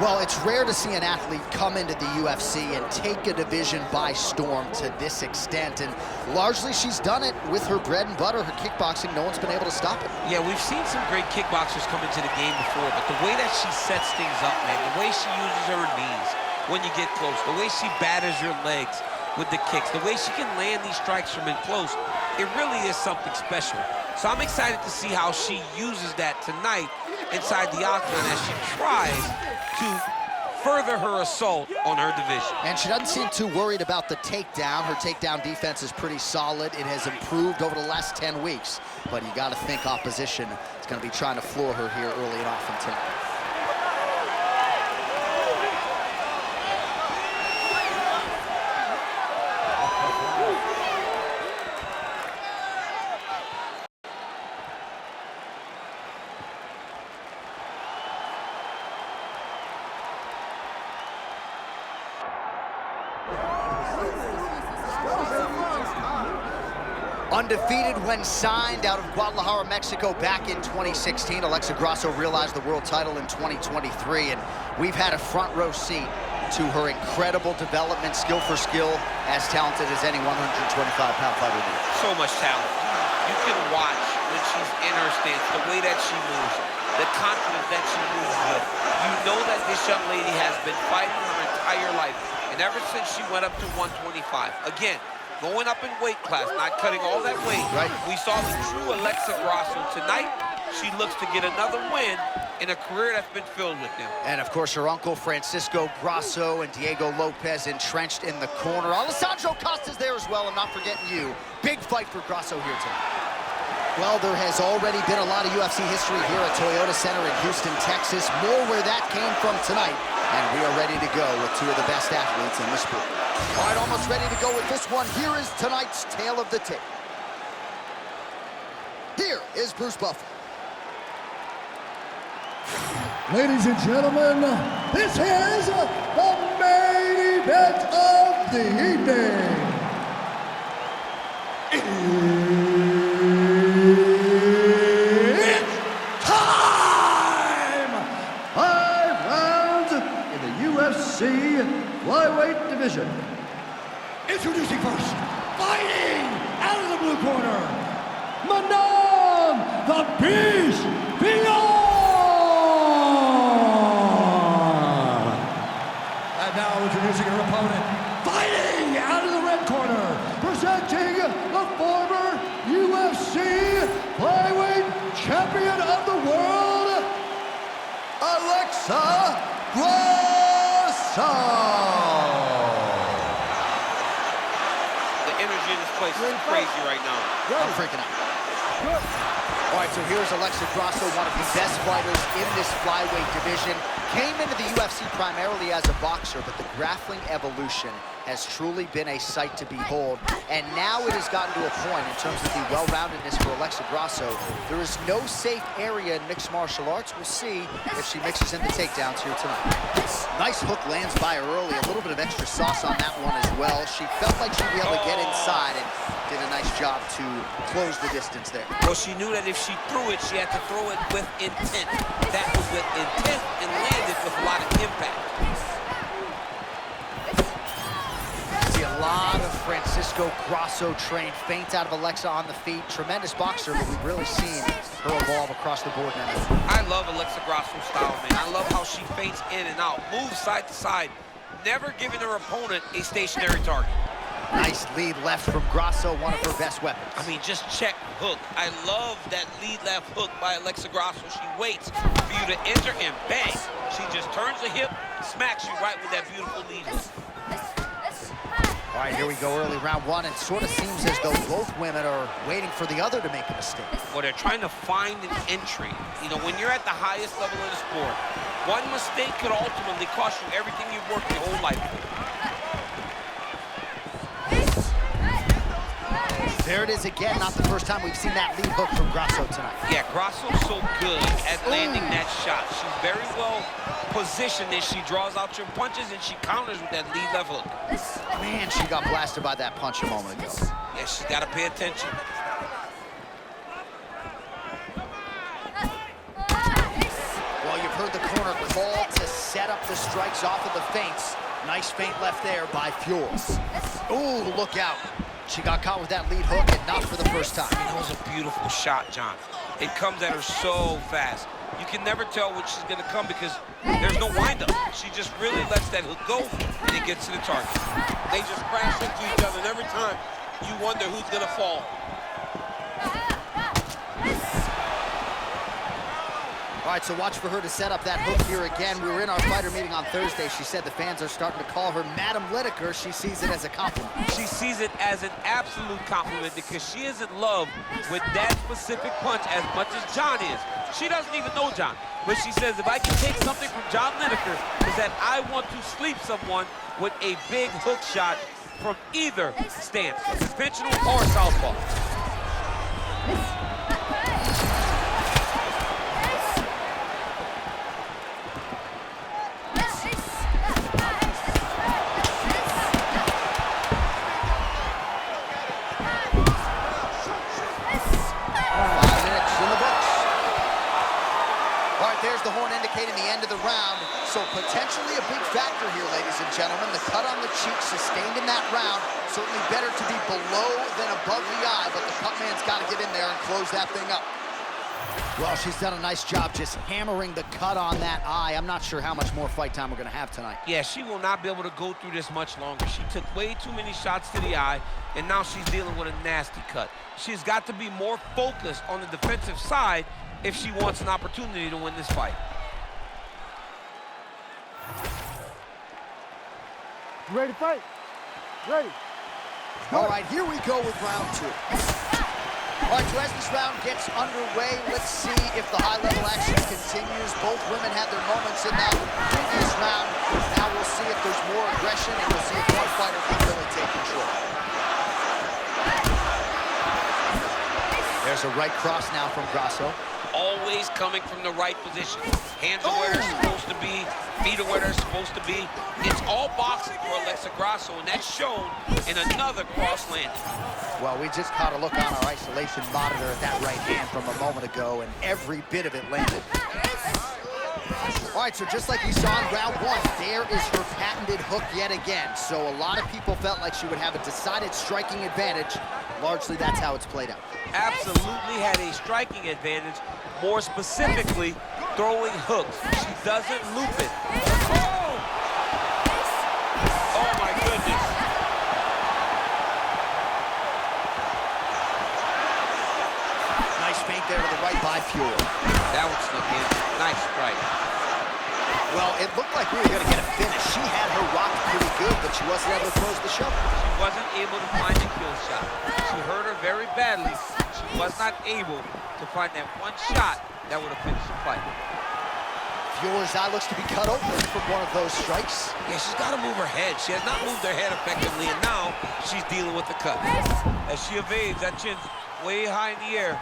Well, it's rare to see an athlete come into the UFC and take a division by storm to this extent, and largely she's done it with her bread and butter, her kickboxing. No one's been able to stop it. Yeah, we've seen some great kickboxers come into the game before, but the way that she sets things up, man, the way she uses her knees when you get close, the way she batters your legs with the kicks, the way she can land these strikes from in close, it really is something special. So I'm excited to see how she uses that tonight inside the octagon as she tries to further her assault on her division. And she doesn't seem too worried about the takedown. Her takedown defense is pretty solid. It has improved over the last 10 weeks. But you got to think opposition is going to be trying to floor her here early and often tonight. Undefeated when signed out of Guadalajara, Mexico back in 2016. Alexa Grasso realized the world title in 2023, and we've had a front row seat to her incredible development, skill for skill, as talented as any 125-pound fighter needs. So much talent. You can watch when she's in her stance, the way that she moves, the confidence that she moves with. You know that this young lady has been fighting her entire life, and ever since she went up to 125. Again, going up in weight class, not cutting all that weight. Right. We saw the true Alexa Grasso tonight. She looks to get another win in a career that's been filled with them. And of course, her uncle Francisco Grasso and Diego Lopez entrenched in the corner. Alessandro Costa's there as well, and not forgetting you. Big fight for Grasso here tonight. Well, there has already been a lot of UFC history here at Toyota Center in Houston, Texas. More where that came from tonight. And we are ready to go with two of the best athletes in the sport. All right, almost ready to go with this one. Here is tonight's tale of the tape. Here is Bruce Buffer. Ladies and gentlemen, this is the main event of the evening. It's time! 5 rounds in the UFC flyweight division. Introducing first, fighting out of the blue corner, Manon, the Beast, Fiorot! And now introducing her opponent, fighting out of the red corner, presenting the former UFC flyweight champion of the world, Alexa Grasso! In this place is crazy right now. I'm freaking out. All right, so here's Alexa Grasso, one of the best fighters in this flyweight division. Came into the UFC primarily as a boxer, but the grappling evolution has truly been a sight to behold. And now it has gotten to a point in terms of the well-roundedness for Alexa Grasso. There is no safe area in mixed martial arts. We'll see if she mixes in the takedowns here tonight. Nice hook lands by her early. A little bit of extra sauce on that one as well. She felt like she'd be able to get inside and did a nice job to close the distance there. Well, she knew that if she threw it, she had to throw it with intent. That was with intent and landed with a lot of impact. See a lot of Francisco Grasso trained feint out of Alexa on the feet. Tremendous boxer, but we've really seen her evolve across the board now. I love Alexa Grasso's style, man. I love how she feints in and out, moves side to side, never giving her opponent a stationary target. Nice lead left from Grasso, one of her best weapons. I mean, just check hook. I love that lead left hook by Alexa Grasso. She waits for you to enter and bang. She just turns the hip, smacks you right with that beautiful lead hook. All right, here we go, early round one. It sort of seems as though both women are waiting for the other to make a mistake. Well, they're trying to find an entry. You know, when you're at the highest level of the sport, one mistake could ultimately cost you everything you've worked your whole life for. There it is again, not the first time we've seen that lead hook from Grasso tonight. Yeah, Grasso's so good at landing that shot. She's very well positioned as she draws out your punches and she counters with that lead left hook. Man, she got blasted by that punch a moment ago. Yeah, she's got to pay attention. Well, you've heard the corner call to set set up the strikes off of the feints. Nice feint left there by Fiorot. Ooh, look out. She got caught with that lead hook and not for the first time. That was a beautiful shot, John. It comes at her so fast. You can never tell when she's gonna come because there's no windup. She just really lets that hook go and it gets to the target. They just crash into each other, and every time you wonder who's gonna fall. All right, so watch for her to set up that hook here again. We were in our fighter meeting on Thursday. She said the fans are starting to call her Madam Lineker. She sees it as a compliment. She sees it as an absolute compliment because she is in love with that specific punch as much as John is. She doesn't even know John, but she says, if I can take something from John Lineker, is that I want to sleep someone with a big hook shot from either stance, conventional or southpaw. There's the horn indicating the end of the round. So potentially a big factor here, ladies and gentlemen. The cut on the cheek sustained in that round. Certainly better to be below than above the eye, but the cut man's got to get in there and close that thing up. Well, she's done a nice job just hammering the cut on that eye. I'm not sure how much more fight time we're going to have tonight. Yeah, she will not be able to go through this much longer. She took way too many shots to the eye, and now she's dealing with a nasty cut. She's got to be more focused on the defensive side if she wants an opportunity to win this fight. You ready to fight? Ready. All right, here we go with round two. All right, so as this round gets underway, let's see if the high-level action continues. Both women had their moments in that previous round. Now we'll see if there's more aggression, and we'll see if one fighter can really take control. There's a right cross now from Grasso. Always coming from the right position. Hands are where they're supposed to be, feet are where they're supposed to be. It's all boxing for Alexa Grasso, and that's shown in another cross landing. Well, we just caught a look on our isolation monitor at that right hand from a moment ago, and every bit of it landed. All right, so just like we saw in round one, there is her patented hook yet again. So a lot of people felt like she would have a decided striking advantage. Largely, that's how it's played out. Absolutely had a striking advantage, more specifically, throwing hooks. She doesn't loop it. Oh! Oh, my goodness. Nice feint there to the right by Fiorot. That one snuck in. Nice strike. Well, it looked like we were going to get a finish. She had her rocked pretty good, but she wasn't able to close the show. She wasn't able to find a kill shot. She hurt her very badly. She was not able to find that one shot that would have finished the fight. Fiorot's eye looks to be cut open from one of those strikes. Yeah, she's got to move her head. She has not moved her head effectively, and now she's dealing with the cut. As she evades, that chin's way high in the air.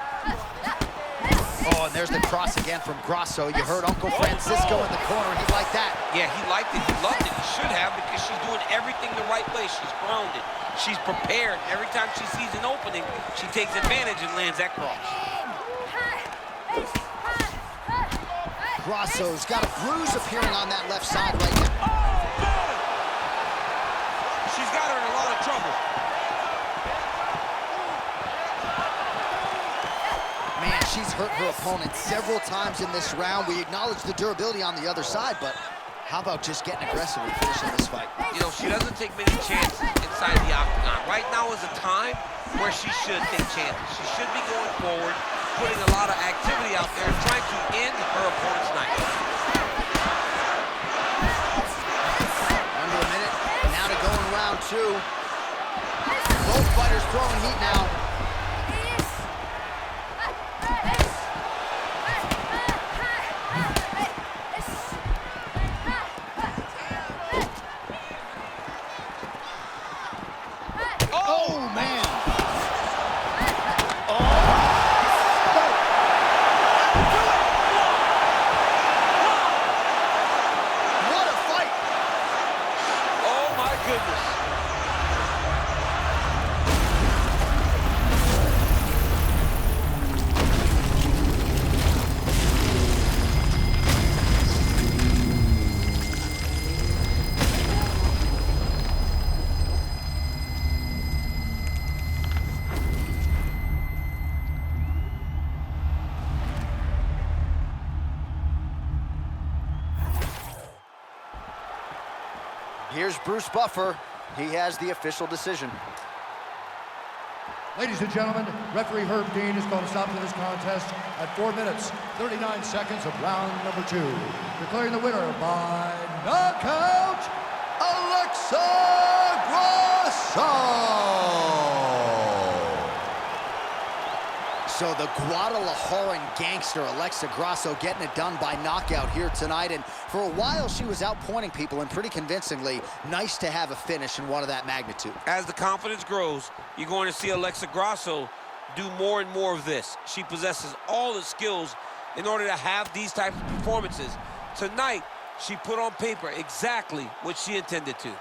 Oh, and there's the cross again from Grasso. You heard Uncle Francisco in the corner. He liked that. Yeah, he liked it. He loved it. He should have, because she's doing everything the right way. She's grounded. She's prepared. Every time she sees an opening, she takes advantage and lands that cross. Grasso's got a bruise appearing on that left side right now. She's got her in a lot of trouble. Man, she's hurt her opponent several times in this round. We acknowledge the durability on the other side, but how about just getting aggressive and finishing this fight? You know, she doesn't take many chances inside the octagon. Right now is a time where she should take chances. She should be going forward, putting a lot of activity out there, trying to end her opponent's night. Under a minute, now to go in round two. Both fighters throwing heat now. Oh, man. Oh. Here's Bruce Buffer. He has the official decision. Ladies and gentlemen, referee Herb Dean is going to stop to this contest at 4 minutes, 39 seconds of round number 2. Declaring the winner by knockout, Alexa Grasso! So the Guadalajaran gangster Alexa Grasso getting it done by knockout here tonight. And for a while, she was outpointing people, and pretty convincingly. Nice to have a finish in one of that magnitude. As the confidence grows, you're going to see Alexa Grasso do more and more of this. She possesses all the skills in order to have these types of performances. Tonight, she put on paper exactly what she intended to.